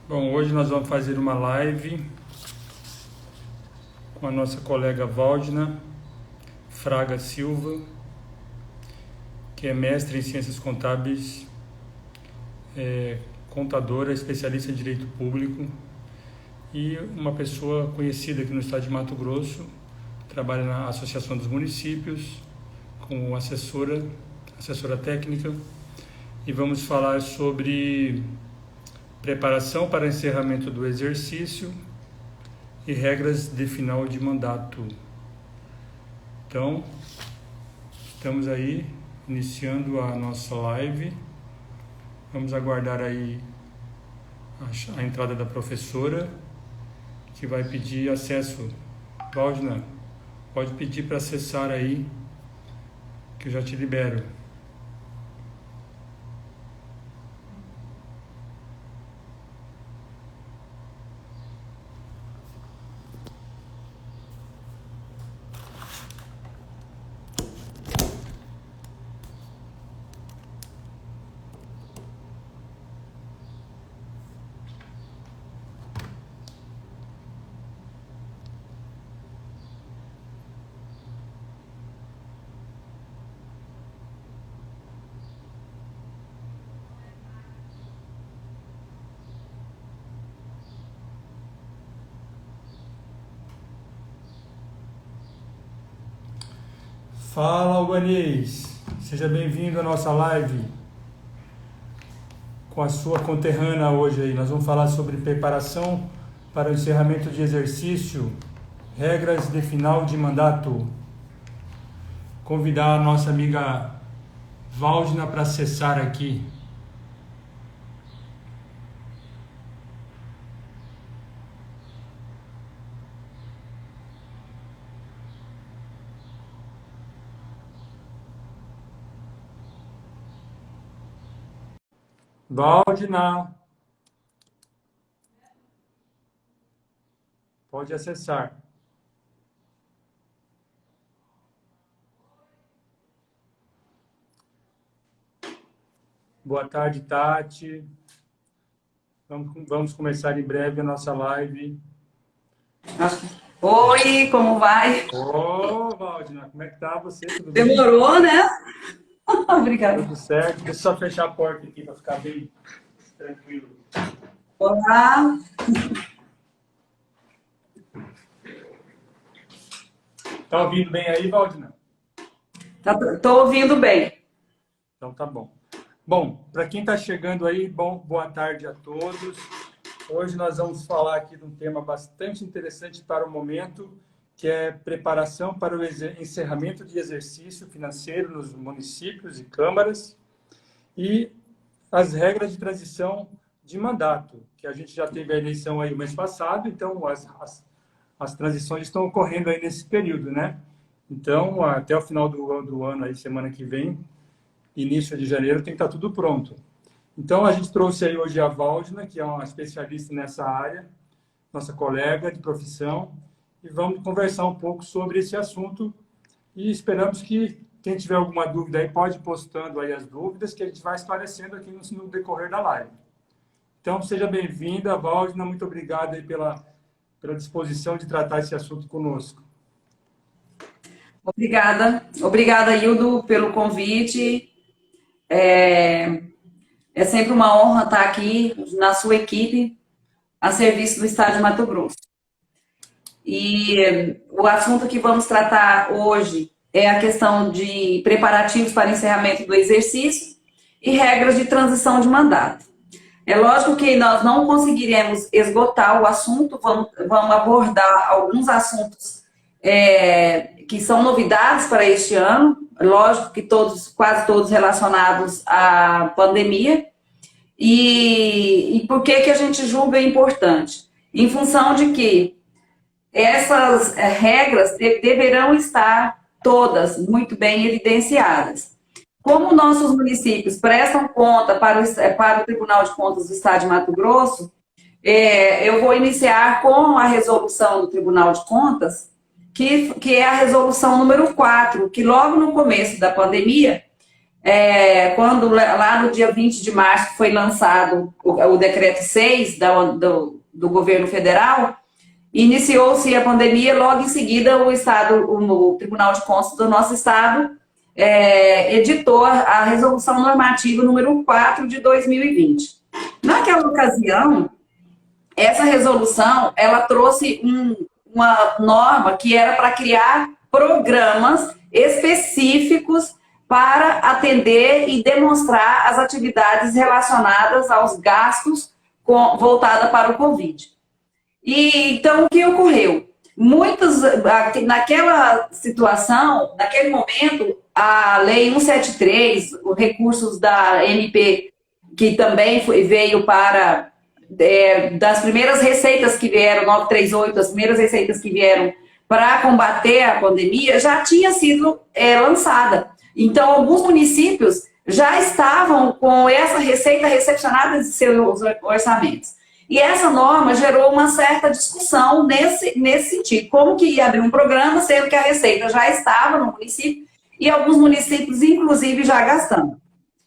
Bom, hoje nós vamos fazer uma live com a nossa colega Valdina Fraga Silva, que é mestre em Ciências Contábeis, contadora, especialista em Direito Público e uma pessoa conhecida aqui no estado de Mato Grosso, trabalha na Associação dos Municípios como assessora técnica, e vamos falar sobre preparação para encerramento do exercício e regras de final de mandato. Então, estamos aí iniciando a nossa live. Vamos aguardar aí a entrada da professora, que vai pedir acesso. Cláudia, pode pedir para acessar aí, que eu já te libero. Fala, Albanês! Seja bem-vindo à nossa live com a sua conterrânea hoje aí. Nós vamos falar sobre preparação para o encerramento de exercício, regras de final de mandato. Convidar a nossa amiga Valdina para acessar aqui. Valdina, pode acessar. Boa tarde, Tati. Vamos começar em breve a nossa live. Oi, como vai? Ô, Valdina, como é que tá você? Tudo bem? Demorou, né? Obrigada. Tudo certo? Deixa eu só fechar a porta aqui para ficar bem tranquilo. Olá. Tá ouvindo bem aí, Valdina? Tô ouvindo bem. Então tá bom. Bom, para quem está chegando aí, boa tarde a todos. Hoje nós vamos falar aqui de um tema bastante interessante para o momento, que é preparação para o encerramento de exercício financeiro nos municípios e câmaras e as regras de transição de mandato, que a gente já teve a eleição aí o mês passado, então as transições estão ocorrendo aí nesse período, né? Então, até o final do ano, aí, semana que vem, início de janeiro, tem que estar tudo pronto. Então, a gente trouxe aí hoje a Valdina, que é uma especialista nessa área, nossa colega de profissão, e vamos conversar um pouco sobre esse assunto e esperamos que quem tiver alguma dúvida aí pode ir postando aí as dúvidas que a gente vai esclarecendo aqui no decorrer da live. Então, seja bem-vinda, Valdina, muito obrigado aí pela disposição de tratar esse assunto conosco. Obrigada, Hildo, pelo convite. É sempre uma honra estar aqui na sua equipe, a serviço do Estado de Mato Grosso. E o assunto que vamos tratar hoje é a questão de preparativos para encerramento do exercício e regras de transição de mandato. É lógico que nós não conseguiremos esgotar o assunto, vamos abordar alguns assuntos que são novidades para este ano, lógico que quase todos relacionados à pandemia. E por que a gente julga importante? Em função de que essas regras deverão estar todas muito bem evidenciadas. Como nossos municípios prestam conta para o Tribunal de Contas do Estado de Mato Grosso, eu vou iniciar com a resolução do Tribunal de Contas, que é a resolução número 4, que logo no começo da pandemia, quando lá no dia 20 de março foi lançado o decreto 6 do governo federal, iniciou-se a pandemia, logo em seguida o Tribunal de Contas do nosso estado editou a resolução normativa número 4 de 2020. Naquela ocasião, essa resolução, ela trouxe uma norma que era para criar programas específicos para atender e demonstrar as atividades relacionadas aos gastos voltadas para o Covid. E então, o que ocorreu? Naquela situação, naquele momento, a Lei 173, os recursos da MP, que também veio para, das primeiras receitas que vieram, 938, as primeiras receitas que vieram para combater a pandemia, já tinha sido lançada. Então, alguns municípios já estavam com essa receita recepcionada de seus orçamentos. E essa norma gerou uma certa discussão nesse sentido. Como que ia abrir um programa, sendo que a receita já estava no município e alguns municípios, inclusive, já gastando.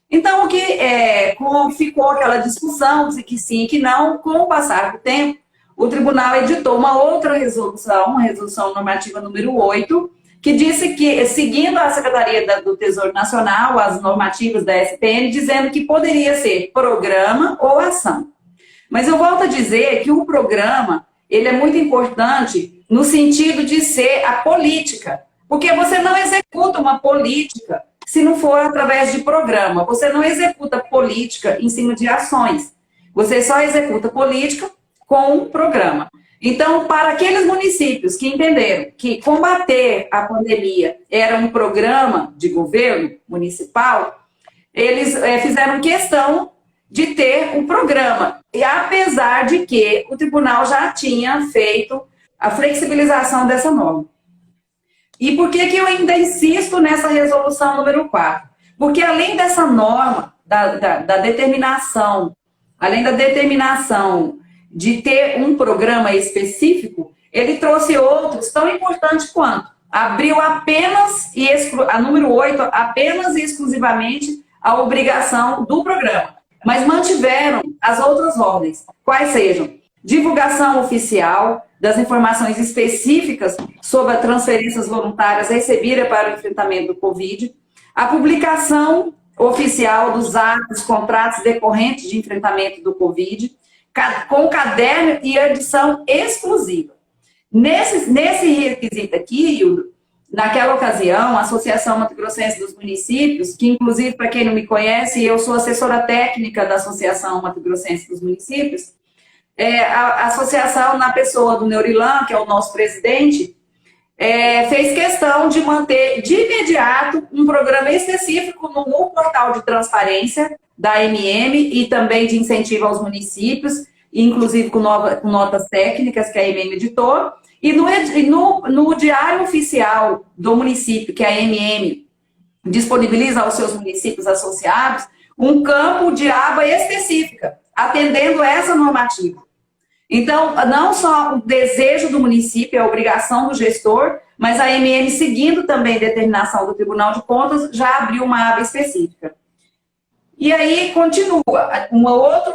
Então, o que ficou aquela discussão, de que sim e que não, com o passar do tempo, o tribunal editou uma outra resolução, a resolução normativa número 8, que disse que, seguindo a Secretaria do Tesouro Nacional, as normativas da SPN, dizendo que poderia ser programa ou ação. Mas eu volto a dizer que o programa, ele é muito importante no sentido de ser a política, porque você não executa uma política se não for através de programa. Você não executa política em cima de ações. Você só executa política com um programa. Então, para aqueles municípios que entenderam que combater a pandemia era um programa de governo municipal, eles fizeram questão de ter um programa. E apesar de que o tribunal já tinha feito a flexibilização dessa norma. E por que eu ainda insisto nessa resolução número 4? Porque além dessa norma, da determinação, além da determinação de ter um programa específico, ele trouxe outros tão importantes quanto abriu apenas, a número 8, apenas e exclusivamente a obrigação do programa. Mas mantiveram as outras ordens, quais sejam divulgação oficial das informações específicas sobre as transferências voluntárias recebidas para o enfrentamento do Covid, a publicação oficial dos atos, contratos decorrentes de enfrentamento do Covid, com caderno e edição exclusiva. Nesse requisito aqui, Hildo, naquela ocasião, a Associação Mato Grossense dos Municípios, que inclusive, para quem não me conhece, eu sou assessora técnica da Associação Mato Grossense dos Municípios, a associação, na pessoa do Neurilan, que é o nosso presidente, fez questão de manter de imediato um programa específico no portal de transparência da MM e também de incentivo aos municípios, inclusive com notas técnicas que a MM editou, e no diário oficial do município, que a MM disponibiliza aos seus municípios associados, um campo de aba específica, atendendo essa normativa. Então, não só o desejo do município, a obrigação do gestor, mas a MM, seguindo também a determinação do Tribunal de Contas, já abriu uma aba específica. E aí, continua,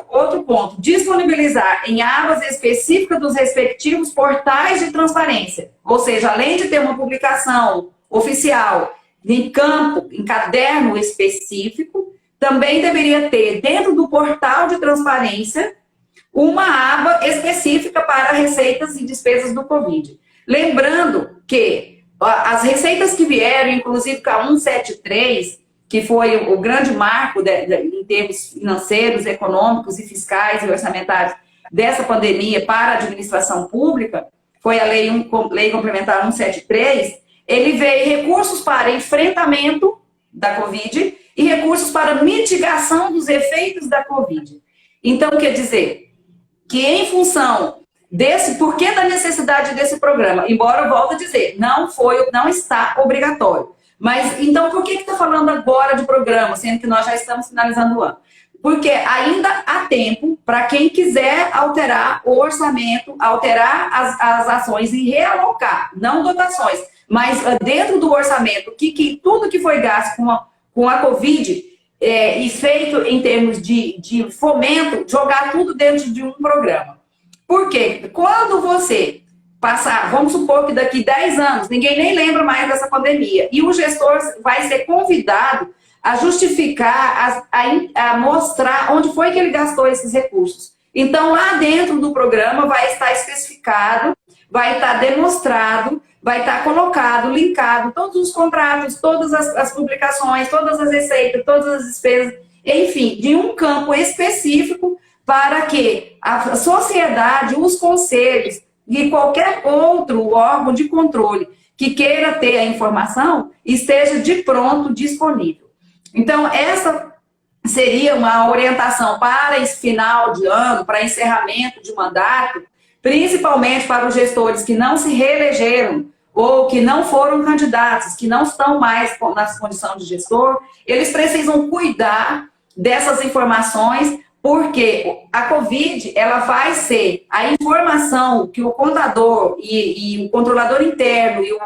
outro ponto, disponibilizar em abas específicas dos respectivos portais de transparência, ou seja, além de ter uma publicação oficial em campo, em caderno específico, também deveria ter, dentro do portal de transparência, uma aba específica para receitas e despesas do Covid. Lembrando que as receitas que vieram, inclusive com a 173, que foi o grande marco em termos financeiros, econômicos e fiscais e orçamentários dessa pandemia para a administração pública, foi a Lei Complementar 173, ele veio recursos para enfrentamento da Covid e recursos para mitigação dos efeitos da Covid. Então, quer dizer que em função desse, porquê da necessidade desse programa, embora eu volto a dizer, não está obrigatório. Mas, então, por que está falando agora de programa, sendo que nós já estamos finalizando o ano? Porque ainda há tempo para quem quiser alterar o orçamento, alterar as ações e realocar, não dotações, mas dentro do orçamento, tudo que foi gasto com a Covid, e feito em termos de fomento, jogar tudo dentro de um programa. Por quê? Quando você passar, vamos supor que daqui 10 anos, ninguém nem lembra mais dessa pandemia, e o gestor vai ser convidado a justificar, a mostrar onde foi que ele gastou esses recursos. Então, lá dentro do programa vai estar especificado, vai estar demonstrado, vai estar colocado, linkado, todos os contratos, todas as publicações, todas as receitas, todas as despesas, enfim, de um campo específico para que a sociedade, os conselhos e qualquer outro órgão de controle que queira ter a informação esteja de pronto disponível. Então, essa seria uma orientação para esse final de ano, para encerramento de mandato, principalmente para os gestores que não se reelegeram ou que não foram candidatos, que não estão mais na condição de gestor, eles precisam cuidar dessas informações, porque a Covid, ela vai ser a informação que o contador e o controlador interno e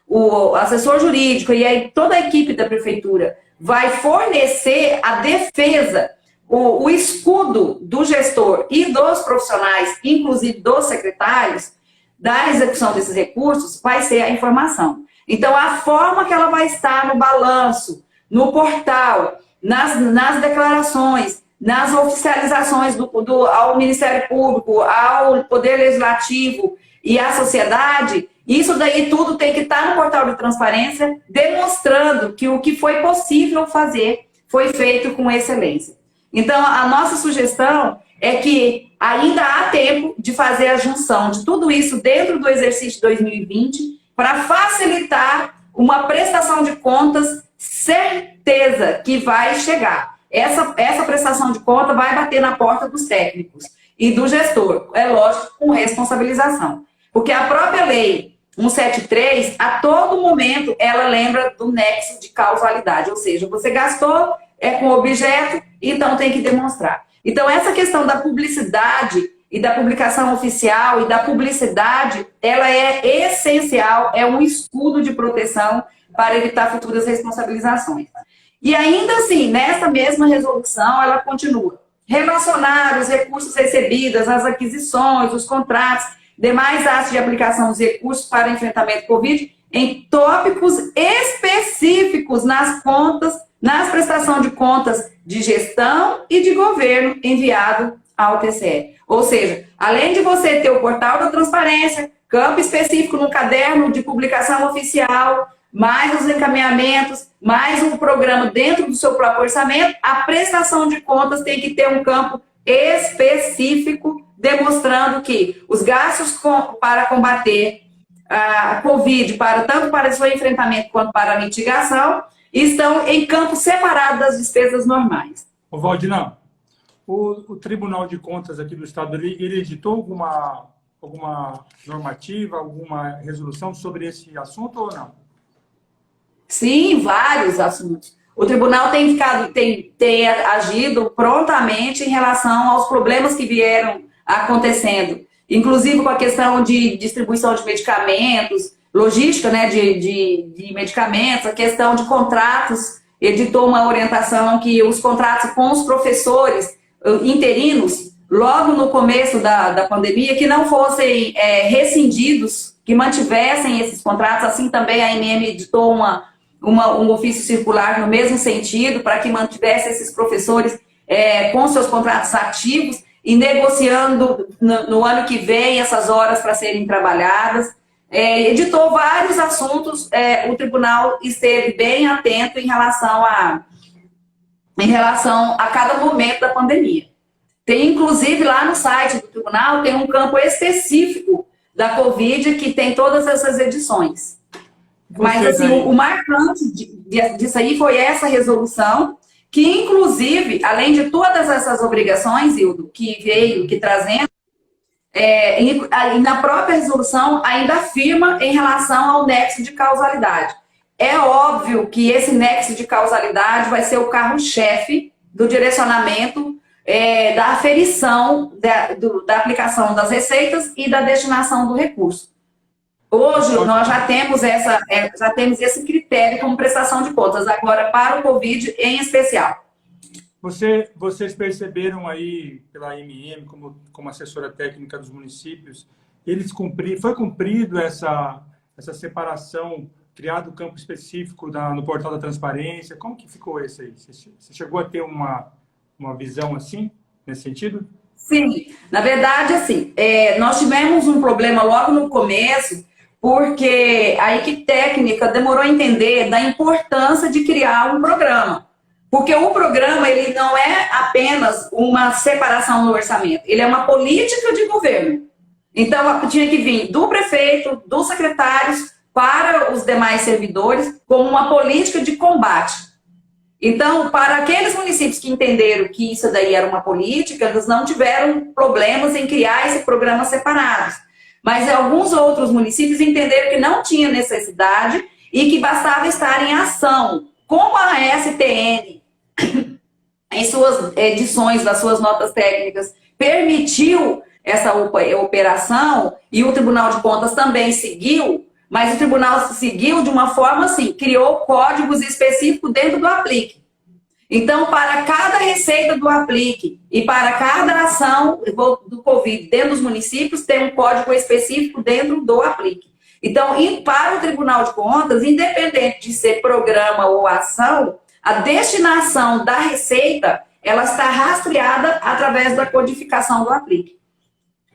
o assessor jurídico e aí toda a equipe da prefeitura vai fornecer a defesa, o escudo do gestor e dos profissionais, inclusive dos secretários, da execução desses recursos, vai ser a informação. Então, a forma que ela vai estar no balanço, no portal, nas declarações, nas oficializações ao Ministério Público, ao Poder Legislativo e à sociedade, isso daí tudo tem que estar no portal de transparência, demonstrando que o que foi possível fazer foi feito com excelência. Então, a nossa sugestão é que ainda há tempo de fazer a junção de tudo isso dentro do exercício 2020 para facilitar uma prestação de contas certeza que vai chegar. Essa prestação de conta vai bater na porta dos técnicos e do gestor, é lógico, com responsabilização. Porque a própria lei 173, a todo momento, ela lembra do nexo de causalidade, ou seja, você gastou, é com objeto, então tem que demonstrar. Então, essa questão da publicidade e da publicação oficial e da publicidade, ela é essencial, é um escudo de proteção para evitar futuras responsabilizações. E ainda assim, nessa mesma resolução, ela continua. Relacionar os recursos recebidos, as aquisições, os contratos, demais atos de aplicação dos recursos para enfrentamento Covid em tópicos específicos nas contas, nas prestações de contas de gestão e de governo enviado ao TCE. Ou seja, além de você ter o portal da transparência, campo específico no caderno de publicação oficial, mais os encaminhamentos, mais um programa dentro do seu próprio orçamento, a prestação de contas tem que ter um campo específico, demonstrando que os gastos para combater a Covid, tanto para o seu enfrentamento quanto para a mitigação, estão em campo separado das despesas normais. Ô, Valdinão, o Tribunal de Contas aqui do Estado, ele editou alguma normativa, alguma resolução sobre esse assunto ou não? Sim, vários assuntos. O tribunal tem agido prontamente em relação aos problemas que vieram acontecendo, inclusive com a questão de distribuição de medicamentos, logística, né, de medicamentos, a questão de contratos, editou uma orientação que os contratos com os professores interinos, logo no começo da pandemia, que não fossem rescindidos, que mantivessem esses contratos, assim também a ANM editou um ofício circular no mesmo sentido, para que mantivesse esses professores com seus contratos ativos e negociando no ano que vem essas horas para serem trabalhadas. Editou vários assuntos, o tribunal esteve bem atento em relação a cada momento da pandemia. Tem, inclusive, lá no site do tribunal, tem um campo específico da Covid que tem todas essas edições. Mas, assim, o marcante disso aí foi essa resolução, que, inclusive, além de todas essas obrigações, Hildo, que trazendo, na própria resolução ainda afirma em relação ao nexo de causalidade. É óbvio que esse nexo de causalidade vai ser o carro-chefe do direcionamento da aferição da aplicação das receitas e da destinação do recurso. Hoje nós já temos esse critério como prestação de contas, agora para o Covid em especial. Vocês perceberam aí pela AMM, como assessora técnica dos municípios, foi cumprido essa separação, criado o campo específico no portal da transparência? Como que ficou esse aí? Você chegou a ter uma visão assim, nesse sentido? Sim, na verdade, assim, nós tivemos um problema logo no começo, porque a equipe técnica demorou a entender da importância de criar um programa. Porque o programa, ele não é apenas uma separação no orçamento, ele é uma política de governo. Então, tinha que vir do prefeito, dos secretários, para os demais servidores, como uma política de combate. Então, para aqueles municípios que entenderam que isso daí era uma política, eles não tiveram problemas em criar esse programa separados. Mas alguns outros municípios entenderam que não tinha necessidade e que bastava estar em ação. Como a STN, em suas edições das suas notas técnicas, permitiu essa operação, e o Tribunal de Contas também seguiu, mas o tribunal seguiu de uma forma assim, criou códigos específicos dentro do Aplique. Então, para cada receita do Aplique e para cada ação do Covid dentro dos municípios, tem um código específico dentro do Aplique. Então, e para o Tribunal de Contas, independente de ser programa ou ação, a destinação da receita, ela está rastreada através da codificação do Aplique.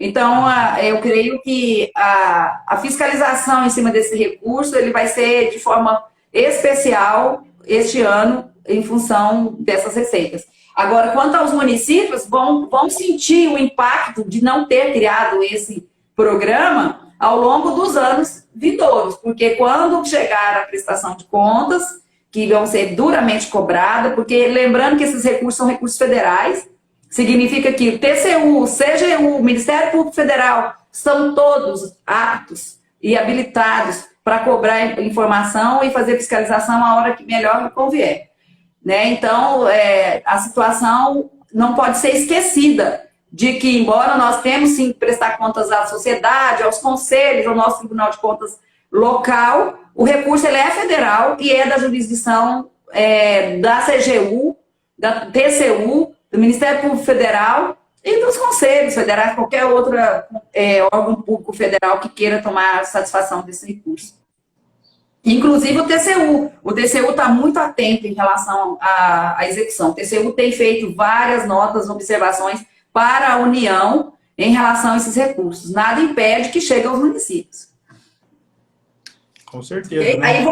Então, eu creio que a fiscalização em cima desse recurso, ele vai ser de forma especial este ano, em função dessas receitas. Agora, quanto aos municípios, vão sentir o impacto de não ter criado esse programa ao longo dos anos vindouros, porque quando chegar a prestação de contas, que vão ser duramente cobradas, porque lembrando que esses recursos são recursos federais, significa que o TCU, o CGU, o Ministério Público Federal, são todos aptos e habilitados para cobrar informação e fazer fiscalização a hora que melhor convier. Né? Então, a situação não pode ser esquecida de que, embora nós temos sim que prestar contas à sociedade, aos conselhos, ao nosso Tribunal de Contas local, o recurso ele é federal e é da jurisdição da CGU, da TCU, do Ministério Público Federal e dos conselhos federais, qualquer outro órgão público federal que queira tomar satisfação desse recurso. Inclusive o TCU. O TCU está muito atento em relação à execução. O TCU tem feito várias notas, observações para a União em relação a esses recursos. Nada impede que chegue aos municípios. Com certeza. Okay? Né?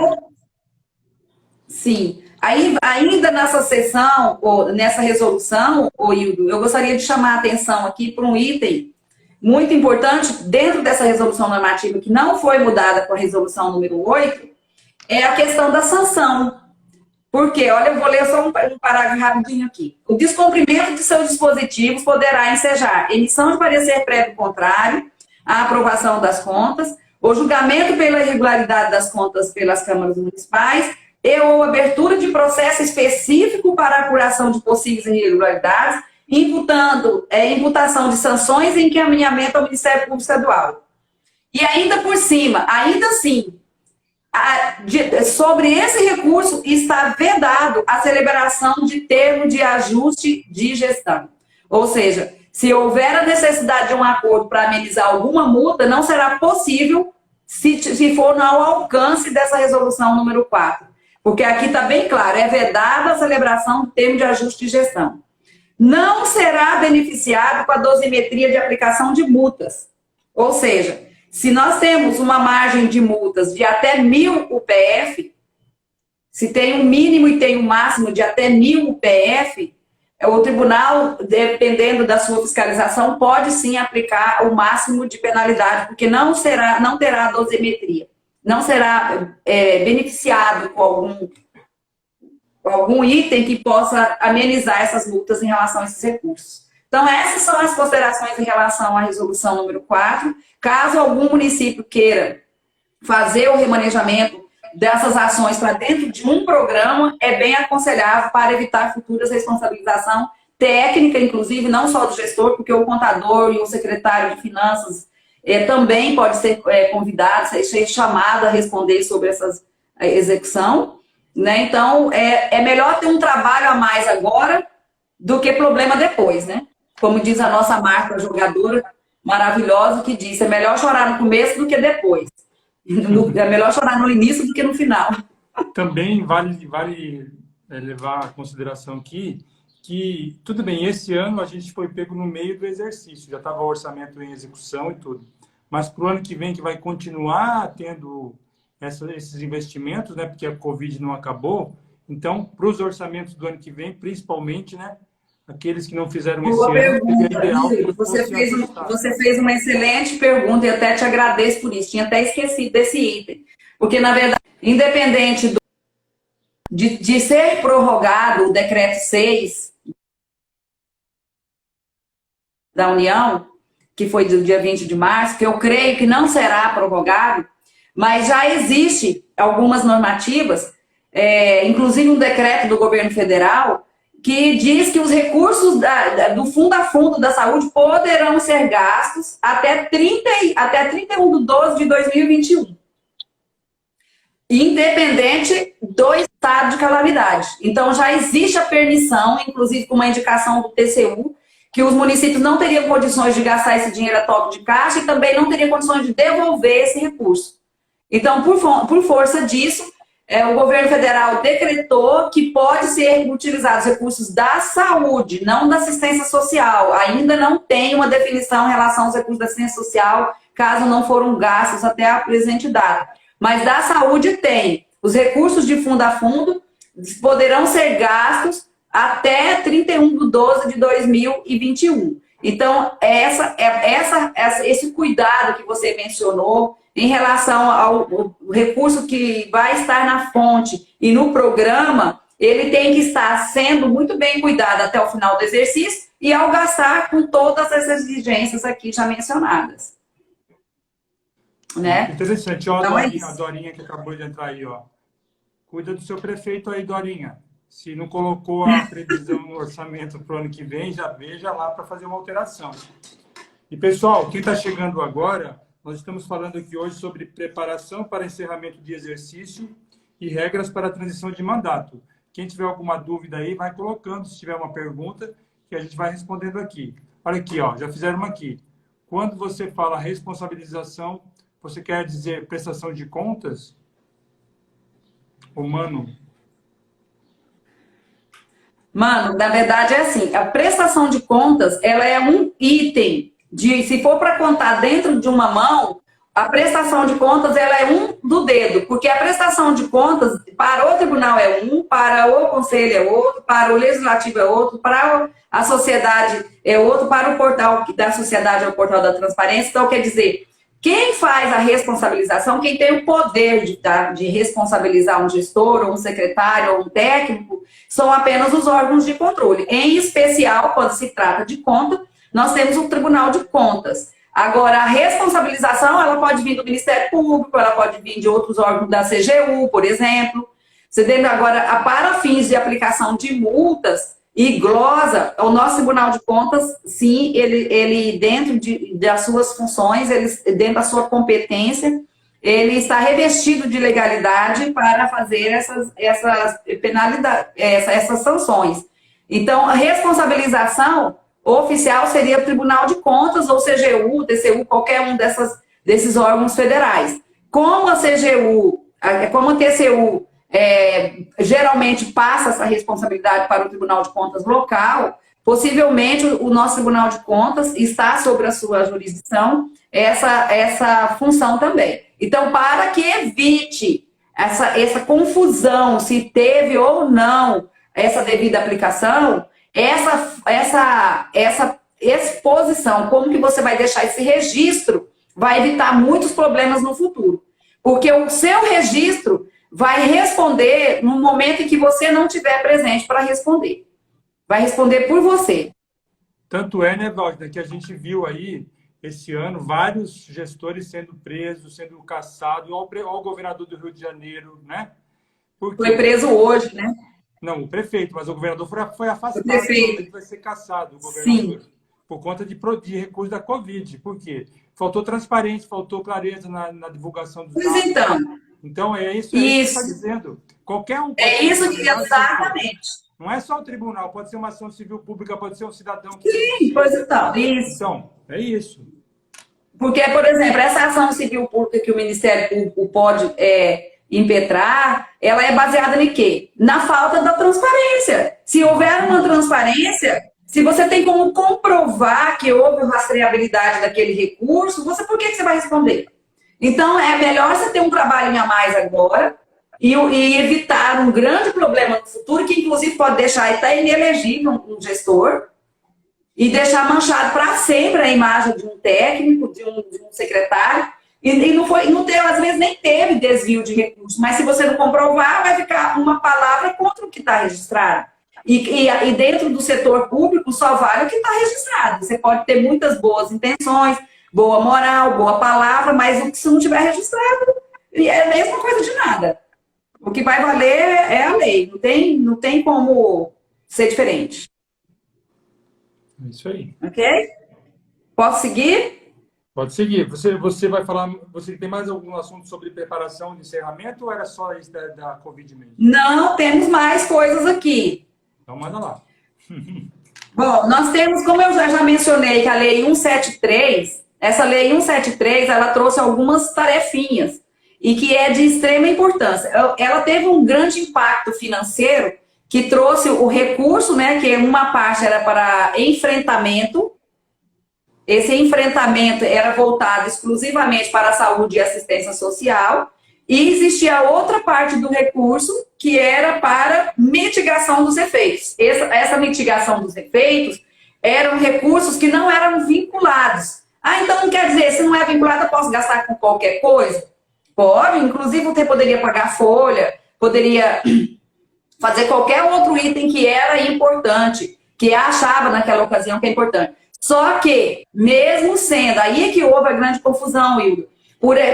Sim. Aí, ainda nessa sessão, ou nessa resolução, Hildo, eu gostaria de chamar a atenção aqui para um item muito importante dentro dessa resolução normativa que não foi mudada com a resolução número 8, é a questão da sanção. Por quê? Olha, eu vou ler só um parágrafo rapidinho aqui. O descumprimento de seus dispositivos poderá ensejar emissão de parecer prévio contrário à aprovação das contas, o julgamento pela irregularidade das contas pelas câmaras municipais e ou abertura de processo específico para a apuração de possíveis irregularidades, imputação de sanções e encaminhamento ao Ministério Público Estadual. E ainda por cima, ainda assim, sobre esse recurso está vedado a celebração de termo de ajuste de gestão. Ou seja, se houver a necessidade de um acordo para amenizar alguma multa, não será possível se for ao alcance dessa resolução número 4. Porque aqui está bem claro, é vedada a celebração do termo de ajuste de gestão. Não será beneficiado com a dosimetria de aplicação de multas. Ou seja, se nós temos uma margem de multas de até 1.000 UPF, se tem um mínimo e tem um máximo de até 1.000 UPF, o tribunal, dependendo da sua fiscalização, pode sim aplicar o máximo de penalidade, porque não terá dosimetria, não será beneficiado com algum item que possa amenizar essas multas em relação a esses recursos. Então, essas são as considerações em relação à resolução número 4. Caso algum município queira fazer o remanejamento dessas ações para dentro de um programa, é bem aconselhável para evitar futuras responsabilização técnica, inclusive, não só do gestor, porque o contador e o secretário de finanças também pode ser convidado, ser chamado a responder sobre essa execução, né? Então, é melhor ter um trabalho a mais agora do que problema depois, né? Como diz a nossa Marta, jogadora maravilhosa, que diz, é melhor chorar no começo do que depois. É melhor chorar no início do que no final. Também vale levar em consideração aqui que, tudo bem, esse ano a gente foi pego no meio do exercício, já estava o orçamento em execução e tudo. Mas para o ano que vem, que vai continuar tendo esses investimentos, né, porque a Covid não acabou, então, para os orçamentos do ano que vem, principalmente, né, aqueles que não fizeram esse Boa ano, seria pergunta, ideal que Yuri. fosse ajustado. Você fez uma excelente pergunta e até te agradeço por isso. Tinha até esquecido desse item. Porque, na verdade, independente de ser prorrogado o decreto 6 da União, que foi do dia 20 de março, que eu creio que não será prorrogado, mas já existe algumas normativas, inclusive um decreto do governo federal, que diz que os recursos do Fundo a Fundo da Saúde poderão ser gastos até 31 de 12 de 2021. Independente do estado de calamidade. Então, já existe a permissão, inclusive com uma indicação do TCU, que os municípios não teriam condições de gastar esse dinheiro a toque de caixa e também não teriam condições de devolver esse recurso. Então, por força disso, o governo federal decretou que pode ser utilizados recursos da saúde, não da assistência social. Ainda não tem uma definição em relação aos recursos da assistência social, caso não foram gastos até a presente data. Mas da saúde tem. Os recursos de fundo a fundo poderão ser gastos até 31 de 12 de 2021. Então, esse cuidado que você mencionou em relação ao recurso que vai estar na fonte e no programa, ele tem que estar sendo muito bem cuidado até o final do exercício e ao gastar com todas essas exigências aqui já mencionadas. Né? Interessante. Ó, então, a Dorinha que acabou de entrar aí, ó. Cuida do seu prefeito aí, Dorinha. Se não colocou a previsão no orçamento para o ano que vem, já veja lá para fazer uma alteração. E, pessoal, quem está chegando agora, nós estamos falando aqui hoje sobre preparação para encerramento de exercício e regras para a transição de mandato. Quem tiver alguma dúvida aí, vai colocando. Se tiver uma pergunta, que a gente vai respondendo aqui. Olha aqui, ó, já fizeram uma aqui. Quando você fala responsabilização, você quer dizer prestação de contas? Mano, na verdade é assim, a prestação de contas, ela é um item se for para contar dentro de uma mão, a prestação de contas, ela é um do dedo, porque a prestação de contas para o tribunal é um, para o conselho é outro, para o legislativo é outro, para a sociedade é outro, para o portal da sociedade é o portal da transparência. Então, quer dizer, quem faz a responsabilização, quem tem o poder de responsabilizar um gestor, ou um secretário, ou um técnico, são apenas os órgãos de controle. Em especial, quando se trata de conta, nós temos o Tribunal de Contas. Agora, a responsabilização, ela pode vir do Ministério Público, ela pode vir de outros órgãos da CGU, por exemplo. Você entende? Agora, para fins de aplicação de multas e glosa, o nosso Tribunal de Contas, sim, ele dentro das suas funções, dentro da sua competência, ele está revestido de legalidade para fazer essas penalidades, essas sanções. Então, a responsabilização oficial seria o Tribunal de Contas, ou CGU, TCU, qualquer um desses órgãos federais. Como a CGU, como a TCU geralmente passa essa responsabilidade para o Tribunal de Contas local, possivelmente o nosso Tribunal de Contas está sobre a sua jurisdição essa função também. Então, para que evite essa confusão, se teve ou não essa devida aplicação, essa exposição, como que você vai deixar esse registro, vai evitar muitos problemas no futuro. Porque o seu registro vai responder no momento em que você não estiver presente para responder. Vai responder por você. Tanto é, né, Wagner, que a gente viu aí, esse ano, vários gestores sendo presos, sendo caçados, ao governador do Rio de Janeiro, né? Foi preso hoje, né? Não, o prefeito, mas o governador foi afastado. O prefeito Ele vai ser caçado, o governador. Sim. por conta de recurso da Covid. Por quê? Faltou transparência, faltou clareza na divulgação dos dados. Pois então. Então, é isso que você está dizendo. Qualquer um pode É isso que exatamente. Não é só o tribunal, pode ser uma ação civil pública, pode ser um cidadão que... Sim, pois então, isso. Então, é isso. Porque, por exemplo, essa ação civil pública que o Ministério Público pode impetrar, ela é baseada em quê? Na falta da transparência. Se houver uma transparência, se você tem como comprovar que houve rastreabilidade daquele recurso, por que você vai responder? Então, é melhor você ter um trabalho a mais agora e evitar um grande problema no futuro, que inclusive pode deixar até inelegível um gestor, e deixar manchado para sempre a imagem de um técnico, de um secretário, e não ter, às vezes nem teve desvio de recursos, mas se você não comprovar, vai ficar uma palavra contra o que está registrado. E dentro do setor público só vale o que está registrado. Você pode ter muitas boas intenções, boa moral, boa palavra, mas o que se não tiver registrado é a mesma coisa de nada. O que vai valer é a lei, não tem como ser diferente. É isso aí. Ok? Posso seguir? Pode seguir. Você vai falar... Você tem mais algum assunto sobre preparação de encerramento ou era só isso da Covid mesmo? Não, temos mais coisas aqui. Então, manda lá. Bom, nós temos, como eu já mencionei, que a Lei 173, essa Lei 173, ela trouxe algumas tarefinhas e que é de extrema importância. Ela teve um grande impacto financeiro que trouxe o recurso, né, que uma parte era para enfrentamento. Esse enfrentamento era voltado exclusivamente para a saúde e assistência social. E existia outra parte do recurso que era para mitigação dos efeitos. Essa mitigação dos efeitos eram recursos que não eram vinculados. Então não quer dizer, se não é vinculado, eu posso gastar com qualquer coisa? Pode, inclusive você poderia pagar folha, poderia fazer qualquer outro item que era importante, que achava naquela ocasião que é importante. Só que, mesmo sendo, aí é que houve a grande confusão, Hildo,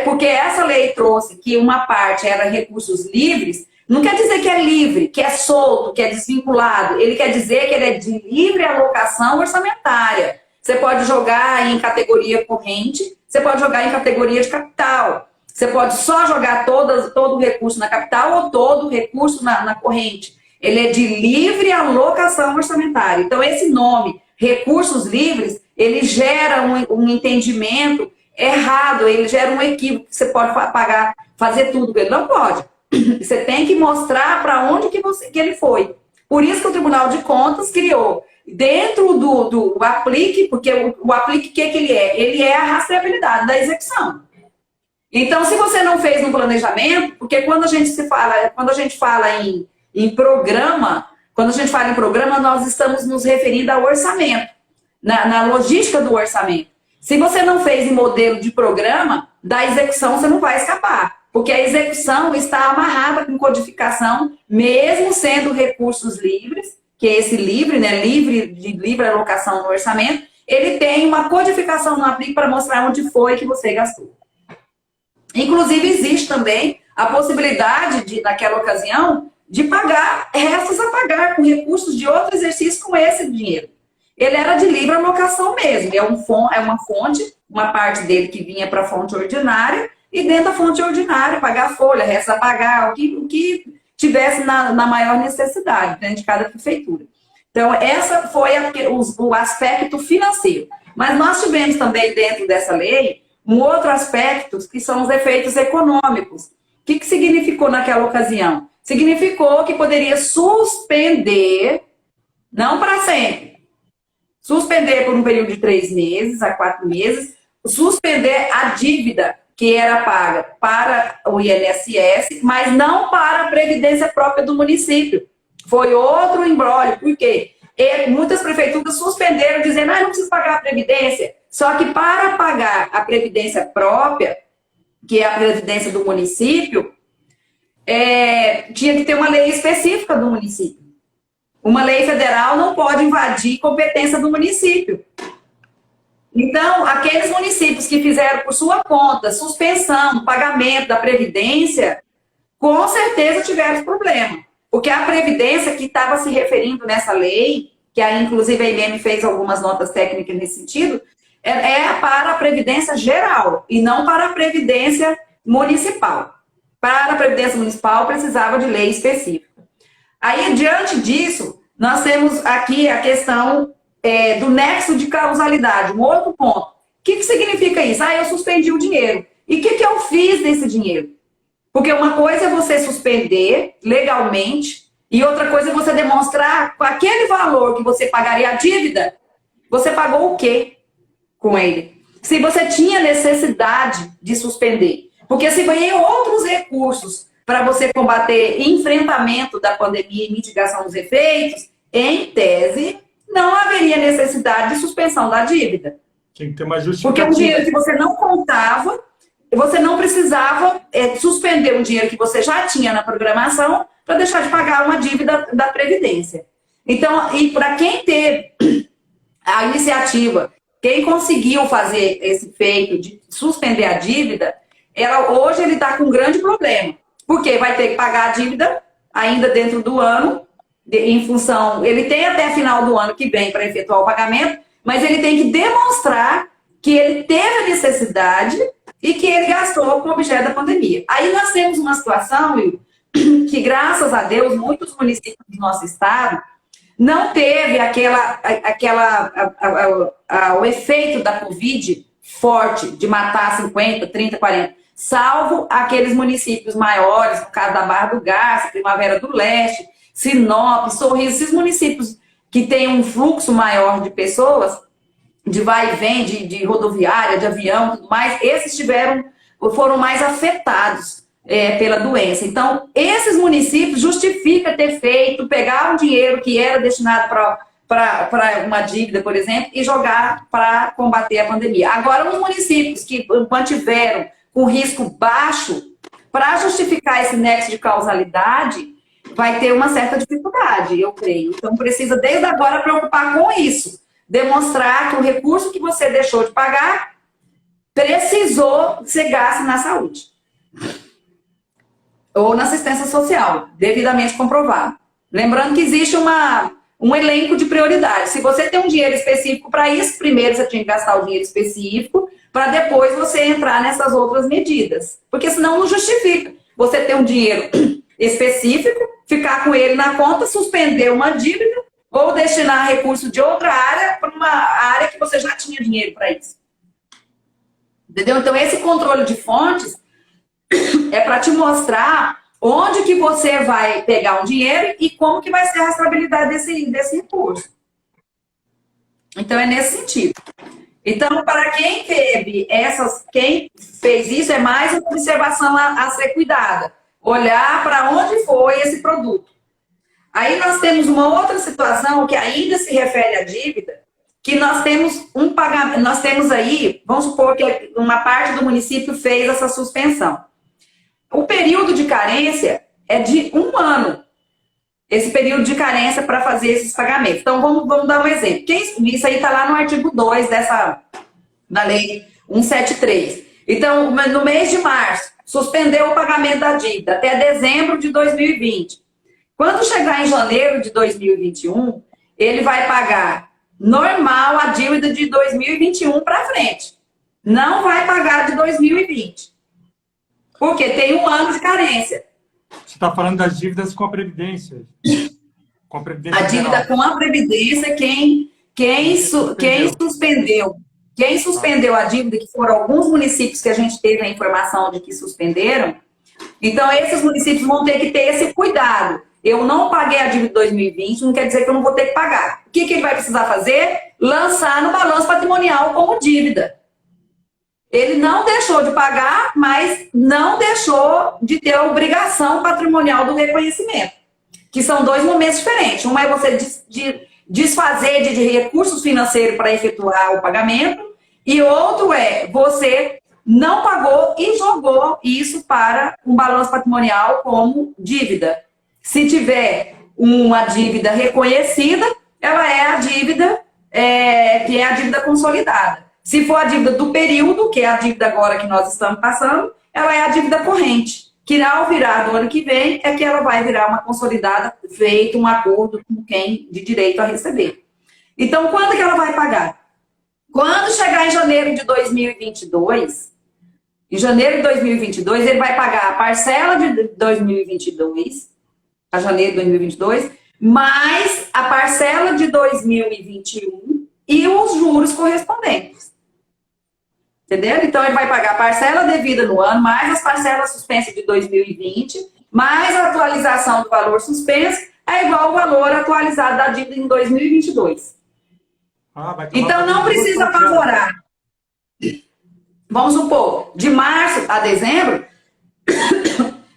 porque essa lei trouxe que uma parte era recursos livres, não quer dizer que é livre, que é solto, que é desvinculado. Ele quer dizer que ele é de livre alocação orçamentária. Você pode jogar em categoria corrente, você pode jogar em categoria de capital. Você pode só jogar todo o recurso na capital ou todo o recurso na corrente. Ele é de livre alocação orçamentária. Então, esse nome, recursos livres, ele gera um entendimento errado, ele gera um equívoco. Você pode fazer tudo que ele não pode. Você tem que mostrar para onde que ele foi. Por isso que o Tribunal de Contas criou, dentro do aplique, porque o aplique, o que ele é? Ele é a rastreabilidade da execução. Então, se você não fez um planejamento, porque quando a gente fala em programa, nós estamos nos referindo ao orçamento, na logística do orçamento. Se você não fez em modelo de programa, da execução você não vai escapar, porque a execução está amarrada com codificação, mesmo sendo recursos livres, que é esse livre, né, de livre alocação no orçamento, ele tem uma codificação no aplique para mostrar onde foi que você gastou. Inclusive, existe também a possibilidade, naquela ocasião, de pagar restos a pagar com recursos de outro exercício com esse dinheiro. Ele era de livre alocação mesmo, é uma fonte, uma parte dele que vinha para a fonte ordinária, e dentro da fonte ordinária, pagar folha, restos a pagar, o que tivesse na maior necessidade, dentro de cada prefeitura. Então, essa foi o aspecto financeiro. Mas nós tivemos também, dentro dessa lei, um outro aspecto, que são os efeitos econômicos. O que significou naquela ocasião? Significou que poderia suspender, não para sempre, suspender por um período de 3 meses a 4 meses, suspender a dívida que era paga para o INSS, mas não para a previdência própria do município. Foi outro imbróglio, por quê? Muitas prefeituras suspenderam, dizendo, não precisa pagar a previdência. Só que para pagar a previdência própria, que é a previdência do município, tinha que ter uma lei específica do município. Uma lei federal não pode invadir competência do município. Então, aqueles municípios que fizeram por sua conta suspensão, pagamento da previdência, com certeza tiveram problema. Porque a previdência que estava se referindo nessa lei, que aí, inclusive, a IBM fez algumas notas técnicas nesse sentido, é para a Previdência Geral e não para a Previdência Municipal. Para a Previdência Municipal, precisava de lei específica. Aí, diante disso, nós temos aqui a questão do nexo de causalidade, um outro ponto. O que significa isso? Eu suspendi o dinheiro. E o que eu fiz desse dinheiro? Porque uma coisa é você suspender legalmente e outra coisa é você demonstrar com aquele valor que você pagaria a dívida, você pagou o quê com ele? Se você tinha necessidade de suspender. Porque se veio outros recursos para você combater enfrentamento da pandemia e mitigação dos efeitos, em tese, não haveria necessidade de suspensão da dívida. Tem que ter uma justificativa. Porque um dinheiro que você não contava, você não precisava suspender um dinheiro que você já tinha na programação para deixar de pagar uma dívida da Previdência. Então, e para quem teve a iniciativa, quem conseguiu fazer esse feito de suspender a dívida, hoje ele está com um grande problema. Porque vai ter que pagar a dívida ainda dentro do ano, em função... Ele tem até final do ano que vem para efetuar o pagamento, mas ele tem que demonstrar que ele teve a necessidade e que ele gastou com o objeto da pandemia. Aí nós temos uma situação, Will, que graças a Deus, muitos municípios do nosso estado não teve o efeito da Covid forte, de matar 50, 30, 40, salvo aqueles municípios maiores, no caso da Barra do Garça, Primavera do Leste, Sinop, Sorriso, esses municípios que têm um fluxo maior de pessoas, de vai e vem, de rodoviária, de avião, tudo mais, esses foram mais afetados pela doença. Então, esses municípios justifica ter pegar um dinheiro que era destinado para uma dívida, por exemplo, e jogar para combater a pandemia. Agora, os municípios que mantiveram com risco baixo, para justificar esse nexo de causalidade, vai ter uma certa dificuldade, eu creio. Então, precisa, desde agora, preocupar com isso. Demonstrar que o recurso que você deixou de pagar precisou ser gasto na saúde. Ou na assistência social, devidamente comprovado. Lembrando que existe um elenco de prioridades. Se você tem um dinheiro específico para isso, primeiro você tinha que gastar o dinheiro específico, para depois você entrar nessas outras medidas. Porque senão não justifica você ter um dinheiro específico, ficar com ele na conta, suspender uma dívida, ou destinar recurso de outra área para uma área que você já tinha dinheiro para isso. Entendeu? Então, esse controle de fontes é para te mostrar onde que você vai pegar um dinheiro e como que vai ser a rastreabilidade desse recurso. Então, é nesse sentido. Então, para quem quem fez isso, é mais uma observação a ser cuidada. Olhar para onde foi esse produto. Aí nós temos uma outra situação que ainda se refere à dívida, que nós temos um pagamento, nós temos aí, vamos supor que uma parte do município fez essa suspensão. O período de carência é de 1 ano. Esse período de carência para fazer esses pagamentos. Então, vamos dar um exemplo. Isso aí está lá no artigo 2 da Lei 173. Então, no mês de março, suspendeu o pagamento da dívida até dezembro de 2020. Quando chegar em janeiro de 2021, ele vai pagar normal a dívida de 2021 para frente. Não vai pagar de 2020. Porque tem 1 ano de carência. Você está falando das dívidas com a Previdência. Com a Previdência a dívida geral. Com a Previdência, quem suspendeu a dívida, que foram alguns municípios que a gente teve a informação de que suspenderam, então esses municípios vão ter que ter esse cuidado. Eu não paguei a dívida de 2020, não quer dizer que eu não vou ter que pagar. O que ele vai precisar fazer? Lançar no balanço patrimonial como dívida. Ele não deixou de pagar, mas não deixou de ter a obrigação patrimonial do reconhecimento. Que são 2 momentos diferentes. Um é você desfazer de recursos financeiros para efetuar o pagamento, e outro é você não pagou e jogou isso para um balanço patrimonial como dívida. Se tiver uma dívida reconhecida, ela é a dívida que é a dívida consolidada. Se for a dívida do período, que é a dívida agora que nós estamos passando, ela é a dívida corrente, que ao virar do ano que vem, é que ela vai virar uma consolidada, feito um acordo com quem de direito a receber. Então, quando que ela vai pagar? Quando chegar em janeiro de 2022, ele vai pagar a parcela de 2022, a janeiro de 2022, mais a parcela de 2021 e os juros correspondentes. Entendeu? Então, ele vai pagar a parcela devida no ano, mais as parcelas suspensas de 2020, mais a atualização do valor suspenso, é igual ao valor atualizado da dívida em 2022. Então, não precisa apavorar. Vamos supor, de março a dezembro,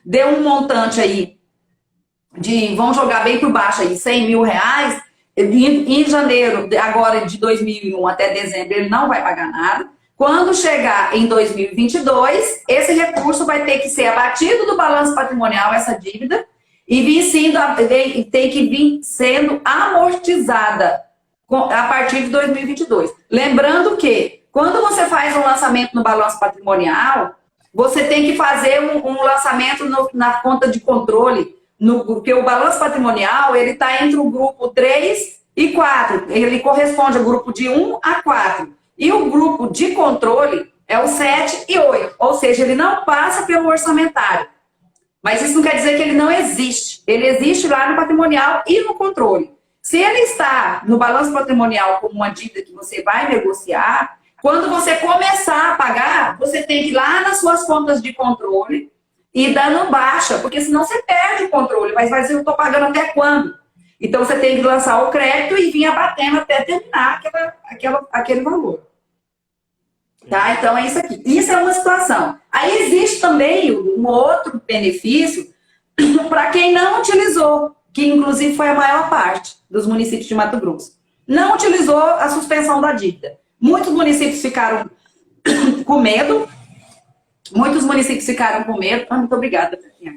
deu um montante aí de, vamos jogar bem por baixo aí, 100 mil reais. Em janeiro, agora de 2001 até dezembro, ele não vai pagar nada. Quando chegar em 2022, esse recurso vai ter que ser abatido do balanço patrimonial, essa dívida, e tem que vir sendo amortizada a partir de 2022. Lembrando que, quando você faz um lançamento no balanço patrimonial, você tem que fazer um lançamento na conta de controle, porque o balanço patrimonial ele está entre o grupo 3 e 4. Ele corresponde ao grupo de 1 a 4. E o grupo de controle é o 7 e 8. Ou seja, ele não passa pelo orçamentário. Mas isso não quer dizer que ele não existe. Ele existe lá no patrimonial e no controle. Se ele está no balanço patrimonial como uma dívida que você vai negociar, quando você começar a pagar, você tem que ir lá nas suas contas de controle e dando baixa, porque senão você perde o controle. Mas vai dizer, eu estou pagando até quando? Então você tem que lançar o crédito e vir abatendo até terminar aquele valor. Tá? Então é isso aqui. Isso é uma situação. Aí existe também um outro benefício para quem não utilizou, que inclusive foi a maior parte dos municípios de Mato Grosso. Não utilizou a suspensão da dívida. Muitos municípios ficaram com medo. Muito obrigada, Petinha.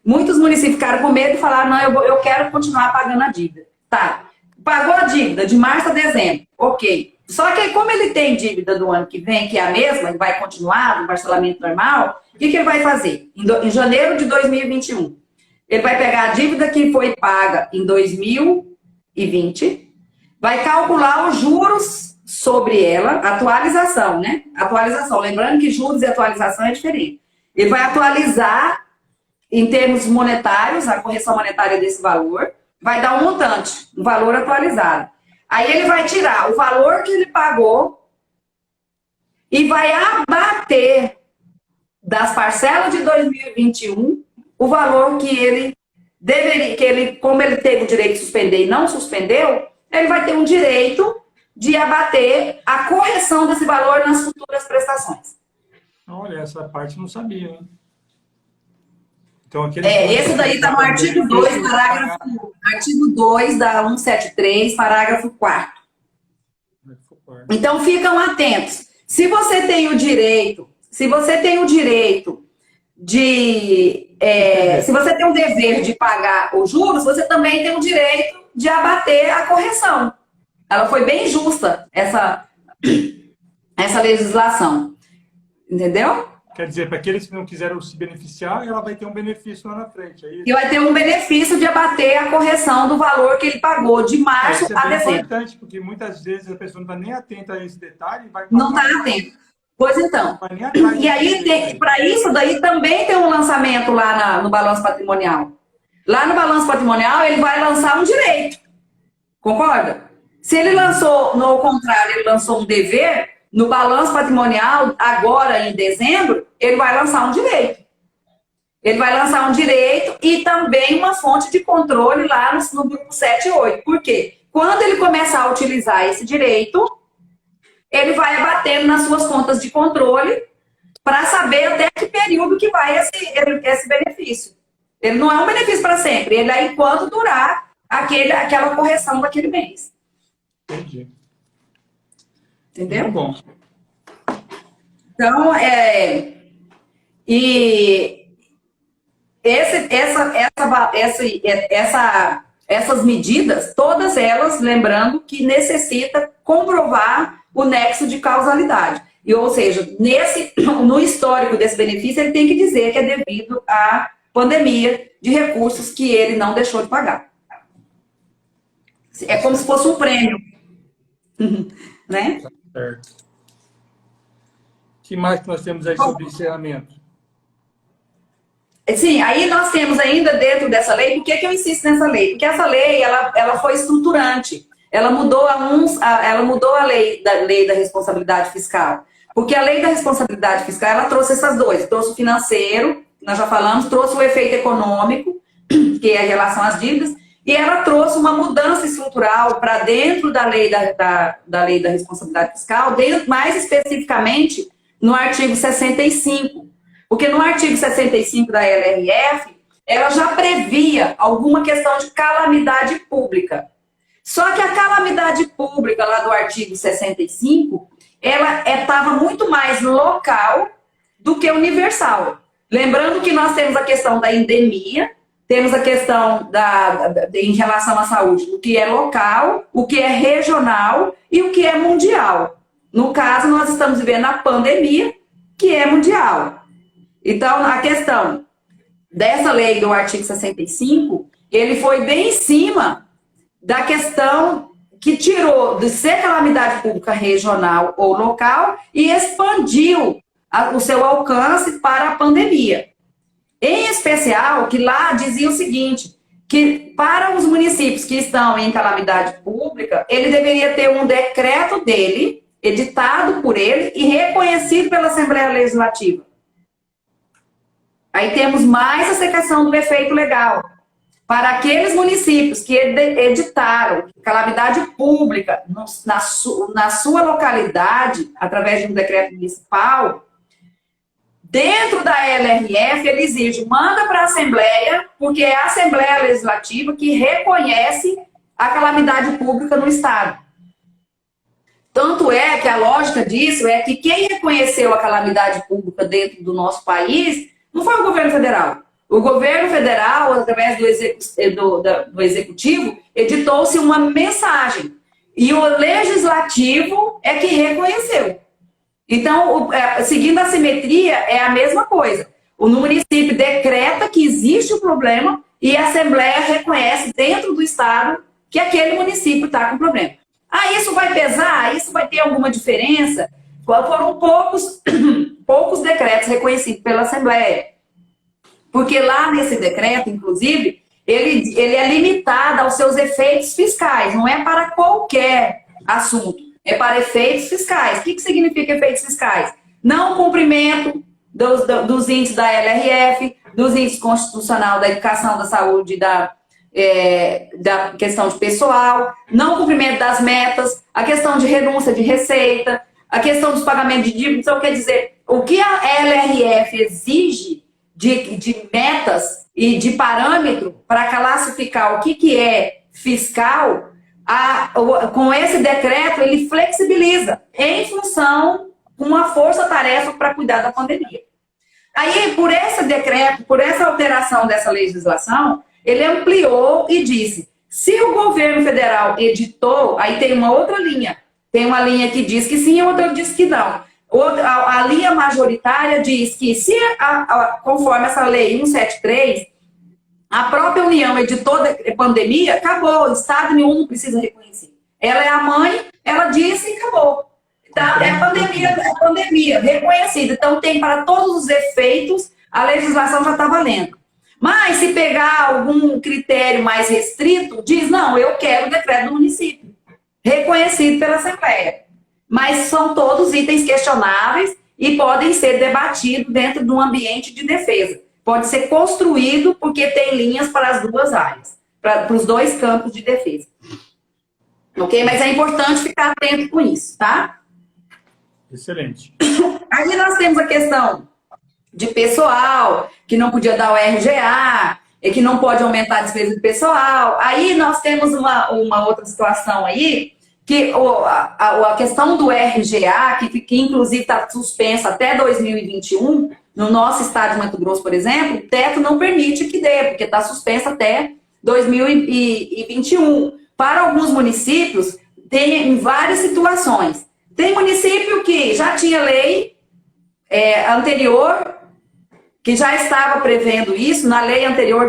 Muitos municípios ficaram com medo e falaram, não, eu quero continuar pagando a dívida. Tá. Pagou a dívida de março a dezembro. Ok. Só que como ele tem dívida do ano que vem, que é a mesma, ele vai continuar no parcelamento normal, o que ele vai fazer? Em janeiro de 2021, ele vai pegar a dívida que foi paga em 2020, vai calcular os juros sobre ela, atualização, né? Atualização. Lembrando que juros e atualização é diferente. Ele vai atualizar em termos monetários, a correção monetária desse valor, vai dar um montante, um valor atualizado. Aí ele vai tirar o valor que ele pagou e vai abater das parcelas de 2021 o valor que ele deveria, como ele teve o direito de suspender e não suspendeu, ele vai ter um direito de abater a correção desse valor nas futuras prestações. Olha, essa parte eu não sabia, hein? Então, esse daí está no artigo 2, artigo 2 da 173, parágrafo 4º. Então, ficam atentos. Se você tem o direito de... se você tem o dever de pagar os juros, você também tem o direito de abater a correção. Ela foi bem justa, essa legislação. Entendeu? Quer dizer, para aqueles que não quiseram se beneficiar, ela vai ter um benefício lá na frente. Aí... E vai ter um benefício de abater a correção do valor que ele pagou de março a dezembro. Isso é bem importante, porque muitas vezes a pessoa não está nem atenta a esse detalhe. Vai não está atenta. Pois então. E aí, para isso daí, também tem um lançamento lá no balanço patrimonial. Lá no balanço patrimonial, ele vai lançar um direito. Concorda? Se ele lançou, no contrário, ele lançou um dever, no balanço patrimonial, agora em dezembro, ele vai lançar um direito. Ele vai lançar um direito e também uma fonte de controle lá no grupo 7 e 8. Por quê? Quando ele começar a utilizar esse direito, ele vai abatendo nas suas contas de controle para saber até que período que vai esse benefício. Ele não é um benefício para sempre, ele é enquanto durar aquela correção daquele mês. Entendi. Entendeu? Muito bom. Então, essas medidas, todas elas, lembrando que necessita comprovar o nexo de causalidade. Ou seja, no histórico desse benefício, ele tem que dizer que é devido à pandemia de recursos que ele não deixou de pagar. É como se fosse um prêmio. Né? Certo. O que mais que nós temos aí sobre encerramento? Sim, aí nós temos ainda dentro dessa lei, por que eu insisto nessa lei? Porque essa lei, ela foi estruturante. Ela mudou a lei da responsabilidade fiscal. Porque a lei da responsabilidade fiscal, ela trouxe essas duas. Trouxe o financeiro, nós já falamos, trouxe o efeito econômico, que é em relação às dívidas, e ela trouxe uma mudança estrutural para dentro da lei da lei da responsabilidade fiscal, mais especificamente no artigo 65. Porque no artigo 65 da LRF, ela já previa alguma questão de calamidade pública. Só que a calamidade pública lá do artigo 65, ela estava muito mais local do que universal. Lembrando que nós temos a questão da endemia, temos a questão em relação à saúde, o que é local, o que é regional e o que é mundial. No caso, nós estamos vivendo a pandemia, que é mundial. Então, a questão dessa lei do artigo 65, ele foi bem em cima da questão que tirou de ser calamidade pública regional ou local e expandiu o seu alcance para a pandemia. Em especial, que lá dizia o seguinte, que para os municípios que estão em calamidade pública, ele deveria ter um decreto dele, editado por ele e reconhecido pela Assembleia Legislativa. Aí temos mais essa questão do efeito legal. Para aqueles municípios que editaram calamidade pública na sua localidade, através de um decreto municipal, dentro da LRF, ele exige, manda para a Assembleia, porque é a Assembleia Legislativa que reconhece a calamidade pública no Estado. Tanto é que a lógica disso é que quem reconheceu a calamidade pública dentro do nosso país não foi o governo federal. O governo federal, através do executivo, editou-se uma mensagem. E o legislativo é que reconheceu. Então, seguindo a simetria, é a mesma coisa. O município decreta que existe o problema e a Assembleia reconhece dentro do Estado que aquele município está com problema. Ah, isso vai pesar? Isso vai ter alguma diferença? Foram poucos decretos reconhecidos pela Assembleia. Porque lá nesse decreto, inclusive, ele é limitado aos seus efeitos fiscais, não é para qualquer assunto, é para efeitos fiscais. O que significa efeitos fiscais? Não cumprimento dos índices da LRF, dos índices constitucional da educação, da saúde, da questão de pessoal, não cumprimento das metas, a questão de renúncia de receita, a questão dos pagamentos de dívidas. Então, quer dizer, o que a LRF exige de metas e de parâmetro para classificar o que é fiscal, com esse decreto ele flexibiliza em função de uma força-tarefa para cuidar da pandemia. Aí, por esse decreto, por essa alteração dessa legislação, ele ampliou e disse, se o governo federal editou, aí tem uma outra linha, tem uma linha que diz que sim e outra diz que não. A linha majoritária diz que se, conforme essa lei 173, a própria União editou a pandemia, acabou, o Estado nenhum não precisa reconhecer. Ela é a mãe, ela disse e acabou. Tá? É pandemia, reconhecida. Então tem para todos os efeitos, a legislação já está valendo. Mas se pegar algum critério mais restrito, diz, não, eu quero o decreto do município, reconhecido pela Assembleia. Mas são todos itens questionáveis e podem ser debatidos dentro de um ambiente de defesa. Pode ser construído porque tem linhas para as duas áreas, para os dois campos de defesa. Ok? Mas é importante ficar atento com isso, tá? Excelente. Aí nós temos a questão de pessoal, que não podia dar o RGA, e que não pode aumentar a despesa do pessoal. Aí nós temos uma outra situação aí, que a questão do RGA, que inclusive está suspensa até 2021, no nosso estado de Mato Grosso, por exemplo, o teto não permite que dê, porque está suspensa até 2021. Para alguns municípios, tem em várias situações. Tem município que já tinha lei anterior, que já estava prevendo isso, na lei anterior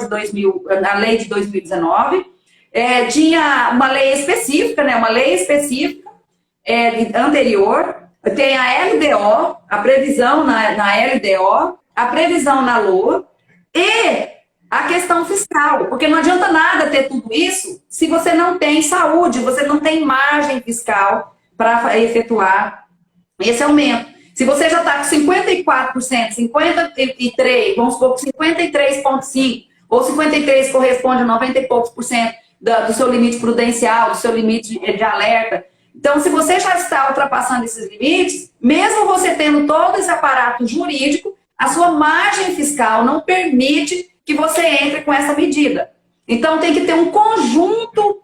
na lei de 2019, tinha uma lei específica, né, uma lei específica, anterior, tem a LDO, a previsão na LDO, a previsão na LOA e a questão fiscal, porque não adianta nada ter tudo isso se você não tem saúde, você não tem margem fiscal para efetuar esse aumento. Se você já está com 54%, 53%, vamos supor que 53,5%, ou 53% corresponde a 90 e poucos por cento do seu limite prudencial, do seu limite de alerta. Então, se você já está ultrapassando esses limites, mesmo você tendo todo esse aparato jurídico, a sua margem fiscal não permite que você entre com essa medida. Então, tem que ter um conjunto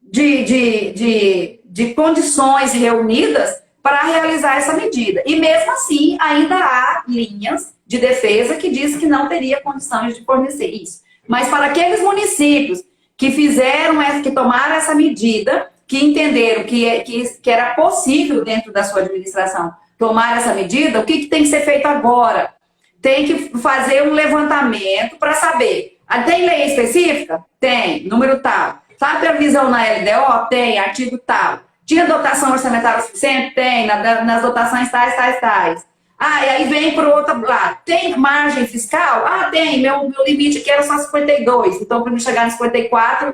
de condições reunidas para realizar essa medida. E mesmo assim, ainda há linhas de defesa que diz que não teria condições de fornecer isso. Mas para aqueles municípios que que tomaram essa medida, que entenderam que era possível dentro da sua administração tomar essa medida, o que tem que ser feito agora? Tem que fazer um levantamento para saber. Tem lei específica? Tem, número tal. Sabe a previsão na LDO? Tem, artigo tal. Tinha dotação orçamentária suficiente? Tem, nas dotações tais. E aí vem para o outro lado. Tem margem fiscal? Tem, meu limite aqui era só 52. Então, para me chegar no 54,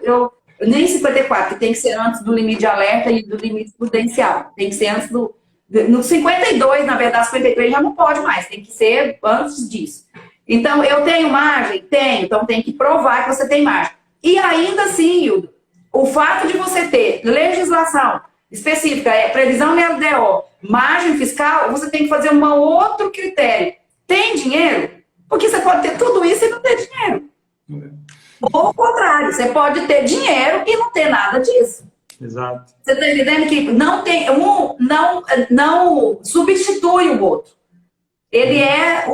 nem 54, que tem que ser antes do limite de alerta e do limite prudencial. Tem que ser antes no 52, na verdade, 53 já não pode mais, tem que ser antes disso. Então, eu tenho margem? Tenho, então tem que provar que você tem margem. E ainda assim, Hildo, o fato de você ter legislação específica, previsão na LDO, margem fiscal, você tem que fazer um outro critério. Tem dinheiro? Porque você pode ter tudo isso e não ter dinheiro. Ou o contrário, você pode ter dinheiro e não ter nada disso. Exato. Você está entendendo que não substitui o outro. Ele é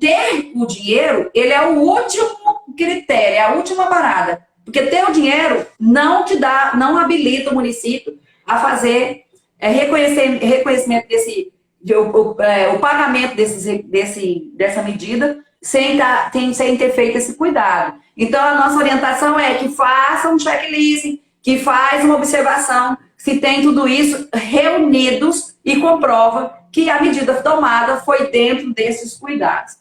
ter o dinheiro, ele é o último critério, é a última parada. Porque ter o dinheiro não te dá, não habilita o município a fazer reconhecimento o pagamento dessa medida sem ter feito esse cuidado. Então, a nossa orientação é que faça um checklist, que faz uma observação, se tem tudo isso reunidos e comprova que a medida tomada foi dentro desses cuidados.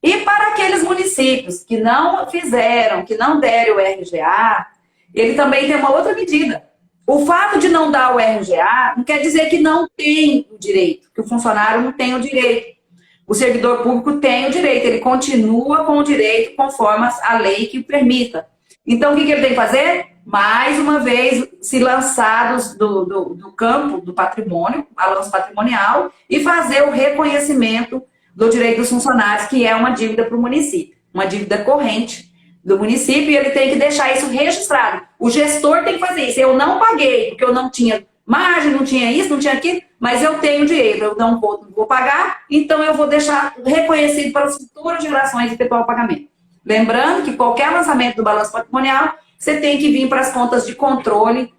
E para aqueles municípios que não fizeram, que não deram o RGA, ele também tem uma outra medida. O fato de não dar o RGA não quer dizer que não tem o direito, que o funcionário não tem o direito. O servidor público tem o direito, ele continua com o direito conforme a lei que o permita. Então, o que ele tem que fazer? Mais uma vez, se lançar do campo do patrimônio, balanço patrimonial, e fazer o reconhecimento do direito dos funcionários, que é uma dívida para o município, uma dívida corrente do município, e ele tem que deixar isso registrado. O gestor tem que fazer isso. Eu não paguei, porque eu não tinha margem, não tinha isso, não tinha aquilo, mas eu tenho direito, eu não vou pagar, então eu vou deixar reconhecido para as futuras gerações efetuar o pagamento. Lembrando que qualquer lançamento do balanço patrimonial, você tem que vir para as contas de controle,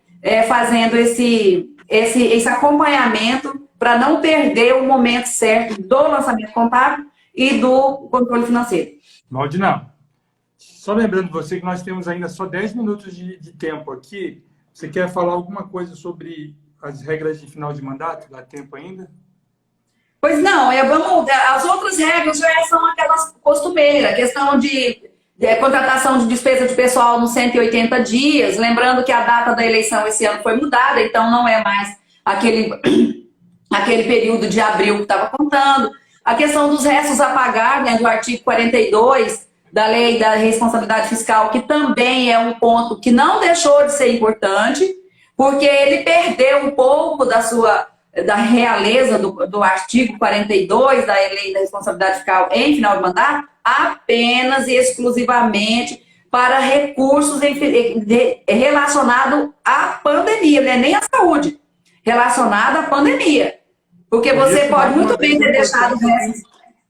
fazendo esse acompanhamento para não perder o momento certo do lançamento contábil e do controle financeiro. Maldinão, só lembrando você que nós temos ainda só 10 minutos de tempo aqui. Você quer falar alguma coisa sobre as regras de final de mandato? Dá tempo ainda? Pois não, as outras regras já são aquelas costumeiras, a questão de contratação de despesa de pessoal nos 180 dias, lembrando que a data da eleição esse ano foi mudada, então não é mais aquele período de abril que estava contando. A questão dos restos a pagar, né, do artigo 42 da Lei da Responsabilidade Fiscal, que também é um ponto que não deixou de ser importante, porque ele perdeu um pouco da realeza do artigo 42 da Lei da Responsabilidade Fiscal em final de mandato, apenas e exclusivamente para recursos relacionados à pandemia, né? Nem à saúde, relacionado à pandemia. Porque você pode muito bem ter deixado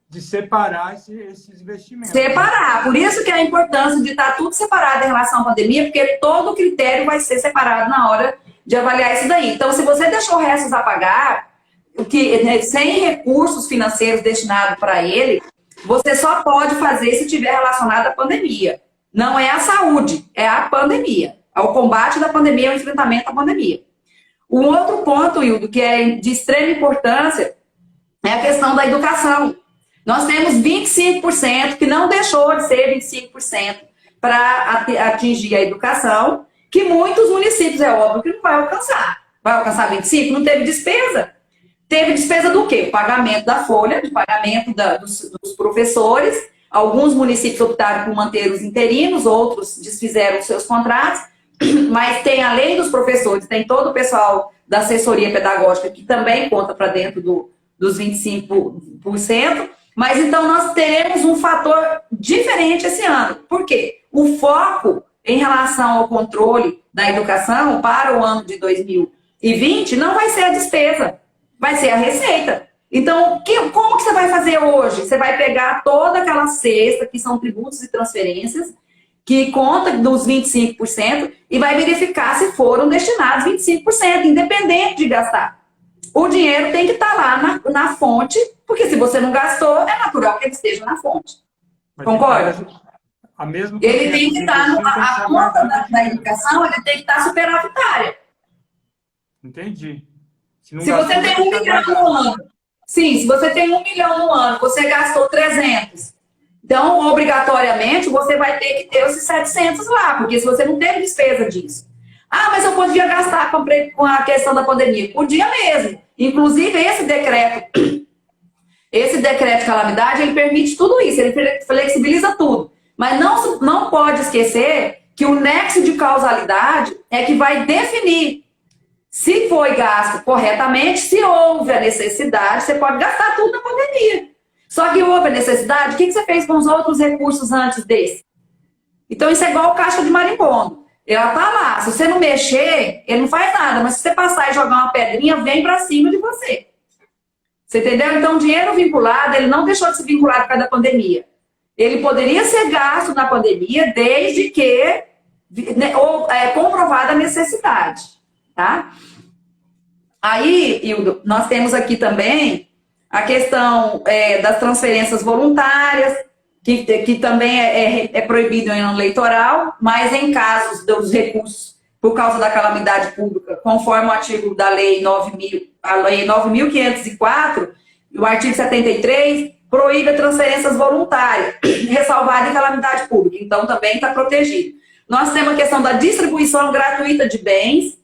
de separar esses investimentos. Separar. Por isso que é a importância de estar tudo separado em relação à pandemia, porque todo o critério vai ser separado na hora de avaliar isso daí. Então, se você deixou restos a pagar, sem recursos financeiros destinados para ele, você só pode fazer se tiver relacionado à pandemia. Não é a saúde, é a pandemia. É o combate da pandemia, o enfrentamento à pandemia. Um outro ponto, Hildo, que é de extrema importância, é a questão da educação. Nós temos 25%, que não deixou de ser 25% para atingir a educação, que muitos municípios, é óbvio, que não vai alcançar. Vai alcançar 25%? Não teve despesa. Teve despesa do quê? Pagamento da folha, de pagamento dos professores. Alguns municípios optaram por manter os interinos, outros desfizeram os seus contratos, mas tem, além dos professores, tem todo o pessoal da assessoria pedagógica que também conta para dentro dos 25%. Mas então nós teremos um fator diferente esse ano. Por quê? O foco em relação ao controle da educação para o ano de 2020 não vai ser a despesa, vai ser a receita. Então, como que você vai fazer hoje? Você vai pegar toda aquela cesta, que são tributos e transferências, que conta dos 25%, e vai verificar se foram destinados 25%, independente de gastar. O dinheiro tem que estar lá na fonte, porque se você não gastou, é natural que ele esteja na fonte. Mas concorda? Ele tem que estar, a conta da educação, ele tem que estar superavitária. Entendi. Se você tem 1 milhão no ano, sim, se você tem 1 milhão no ano, você gastou 300. Então, obrigatoriamente, você vai ter que ter esses 700 lá, porque se você não teve despesa disso. Ah, mas eu podia gastar com a questão da pandemia. Podia mesmo. Inclusive, esse decreto de calamidade, ele permite tudo isso, ele flexibiliza tudo. Mas não pode esquecer que o nexo de causalidade é que vai definir se foi gasto corretamente, se houve a necessidade, você pode gastar tudo na pandemia. Só que houve a necessidade, o que você fez com os outros recursos antes desse? Então, isso é igual o caixa de marimbondo. Ela tá lá. Se você não mexer, ele não faz nada. Mas se você passar e jogar uma pedrinha, vem para cima de você. Você entendeu? Então, o dinheiro vinculado, ele não deixou de se vincular por causa da pandemia. Ele poderia ser gasto na pandemia desde que comprovada a necessidade. Tá? Aí, Hildo, nós temos aqui também a questão das transferências voluntárias, que também é proibido em ano eleitoral, mas em casos dos recursos por causa da calamidade pública, conforme o artigo da Lei 9.504, o artigo 73, proíbe a transferências voluntárias, ressalvada em calamidade pública. Então, também está protegido. Nós temos a questão da distribuição gratuita de bens,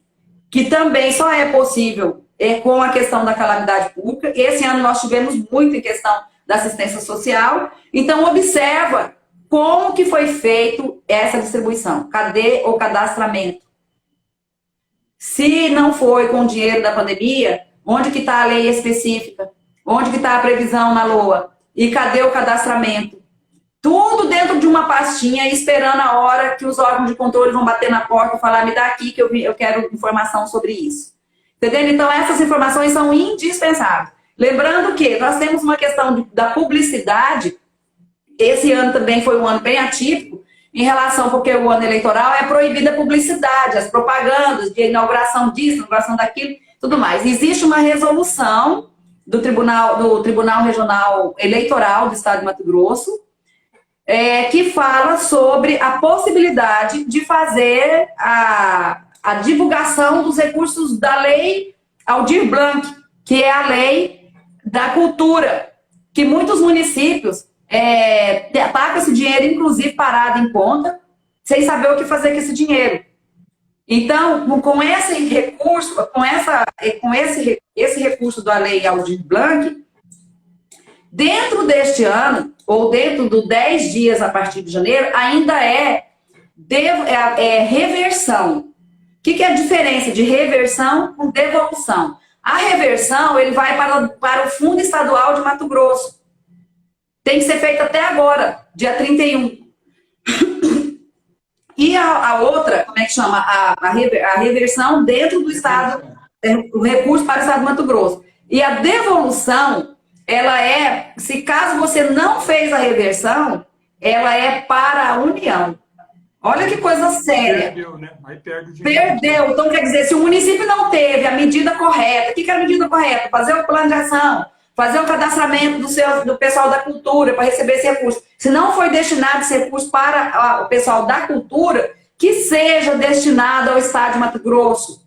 que também só é possível com a questão da calamidade pública. Esse ano nós tivemos muito em questão da assistência social. Então, observa como que foi feito essa distribuição. Cadê o cadastramento? Se não foi com o dinheiro da pandemia, onde que está a lei específica? Onde que está a previsão na LOA? E cadê o cadastramento? Tudo dentro de uma pastinha, esperando a hora que os órgãos de controle vão bater na porta e falar, me dá aqui que eu quero informação sobre isso. Entendeu? Então, essas informações são indispensáveis. Lembrando que nós temos uma questão da publicidade. Esse ano também foi um ano bem atípico, em relação, porque o ano eleitoral é proibida a publicidade, as propagandas de inauguração disso, inauguração daquilo, tudo mais. Existe uma resolução do Tribunal Regional Eleitoral do Estado de Mato Grosso, que fala sobre a possibilidade de fazer a divulgação dos recursos da Lei Aldir Blanc, que é a lei da cultura, que muitos municípios atacam esse dinheiro, inclusive parado em conta, sem saber o que fazer com esse dinheiro. Então, com esse recurso, esse recurso da Lei Aldir Blanc, dentro deste ano, ou dentro dos 10 dias a partir de janeiro, ainda é reversão. O que é a diferença de reversão com devolução? A reversão, ele vai para o Fundo Estadual de Mato Grosso. Tem que ser feita até agora, dia 31. E a outra, como é que chama? A reversão dentro do Estado, o recurso para o Estado de Mato Grosso. E a devolução, ela se caso você não fez a reversão, ela é para a União. Olha que coisa séria. Perdeu, né? Aí perde o dinheiro. Perdeu. Então, quer dizer, se o município não teve a medida correta, o que é a medida correta? Fazer o plano de ação, fazer o cadastramento do pessoal da cultura para receber esse recurso. Se não foi destinado esse recurso para o pessoal da cultura, que seja destinado ao Estado de Mato Grosso.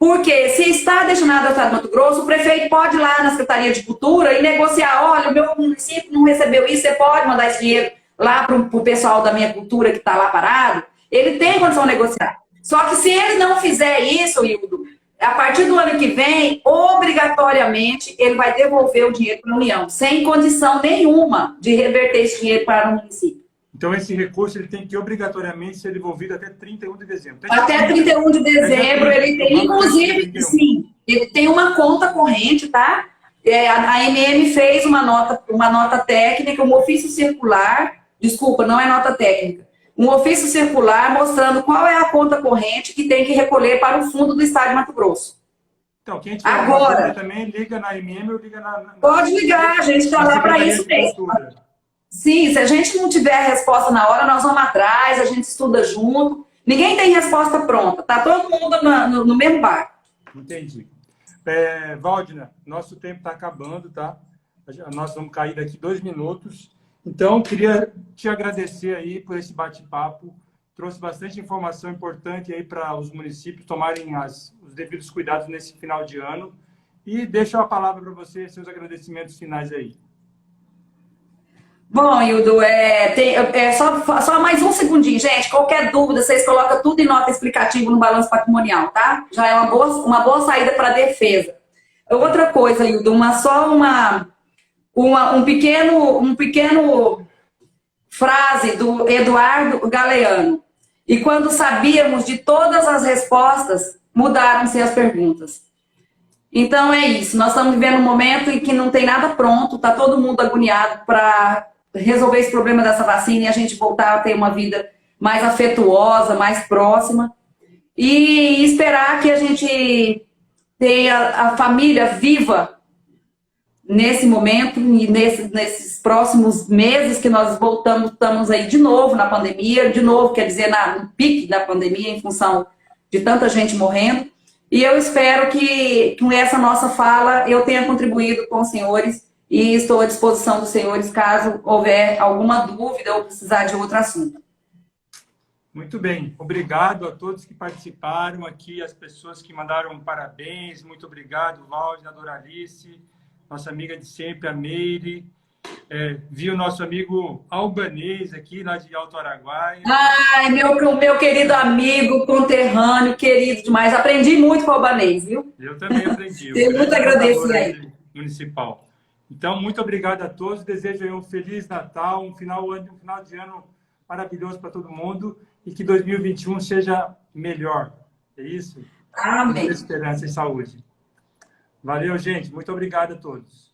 Porque se está destinado ao Estado de Mato Grosso, o prefeito pode ir lá na Secretaria de Cultura e negociar, olha, o meu município não recebeu isso, você pode mandar esse dinheiro lá para o pessoal da minha cultura que está lá parado. Ele tem condição de negociar. Só que se ele não fizer isso, Hildo, a partir do ano que vem, obrigatoriamente, ele vai devolver o dinheiro para a União, sem condição nenhuma de reverter esse dinheiro para o município. Então, esse recurso ele tem que obrigatoriamente ser devolvido até 31 de dezembro. Até 31 de dezembro, ele tem, inclusive, sim, ele tem uma conta corrente, tá? A MM fez uma nota técnica, um ofício circular, desculpa, não é nota técnica, um ofício circular mostrando qual é a conta corrente que tem que recolher para o fundo do Estado de Mato Grosso. Então, quem tiver agora também, liga na MM ou liga na pode ligar, a gente está lá para isso mesmo. Sim, se a gente não tiver a resposta na hora, nós vamos atrás, a gente estuda junto. Ninguém tem resposta pronta, tá todo mundo no mesmo barco. Entendi. Valdina, nosso tempo está acabando, tá? Nós vamos cair daqui 2 minutos. Então, queria te agradecer aí por esse bate-papo. Trouxe bastante informação importante aí para os municípios tomarem os devidos cuidados nesse final de ano. E deixo a palavra para você, seus agradecimentos finais aí. Bom, Hildo, só mais um segundinho, gente. Qualquer dúvida, vocês colocam tudo em nota explicativa no balanço patrimonial, tá? Já é uma boa saída para a defesa. Outra coisa, Hildo, um pequeno frase do Eduardo Galeano. E quando sabíamos de todas as respostas, mudaram-se as perguntas. Então é isso. Nós estamos vivendo um momento em que não tem nada pronto, tá todo mundo agoniado para resolver esse problema dessa vacina e a gente voltar a ter uma vida mais afetuosa, mais próxima. E esperar que a gente tenha a família viva nesse momento e nesses próximos meses que nós estamos aí de novo na pandemia, de novo, quer dizer, no pique da pandemia, em função de tanta gente morrendo. E eu espero que com essa nossa fala eu tenha contribuído com os senhores e estou à disposição dos senhores caso houver alguma dúvida ou precisar de outro assunto. Muito bem. Obrigado a todos que participaram aqui, as pessoas que mandaram parabéns. Muito obrigado, Valde, a Doralice, nossa amiga de sempre, a Meire. Vi o nosso amigo Albanês aqui, lá de Alto Araguaia. Ai, meu querido amigo, conterrâneo, querido demais. Aprendi muito com o Albanês, viu? Eu também aprendi. Tenho muito a agradecer aí. Municipal. Então, muito obrigado a todos. Desejo um Feliz Natal, um final de ano maravilhoso para todo mundo e que 2021 seja melhor. É isso? Amém. Muita esperança e saúde. Valeu, gente. Muito obrigado a todos.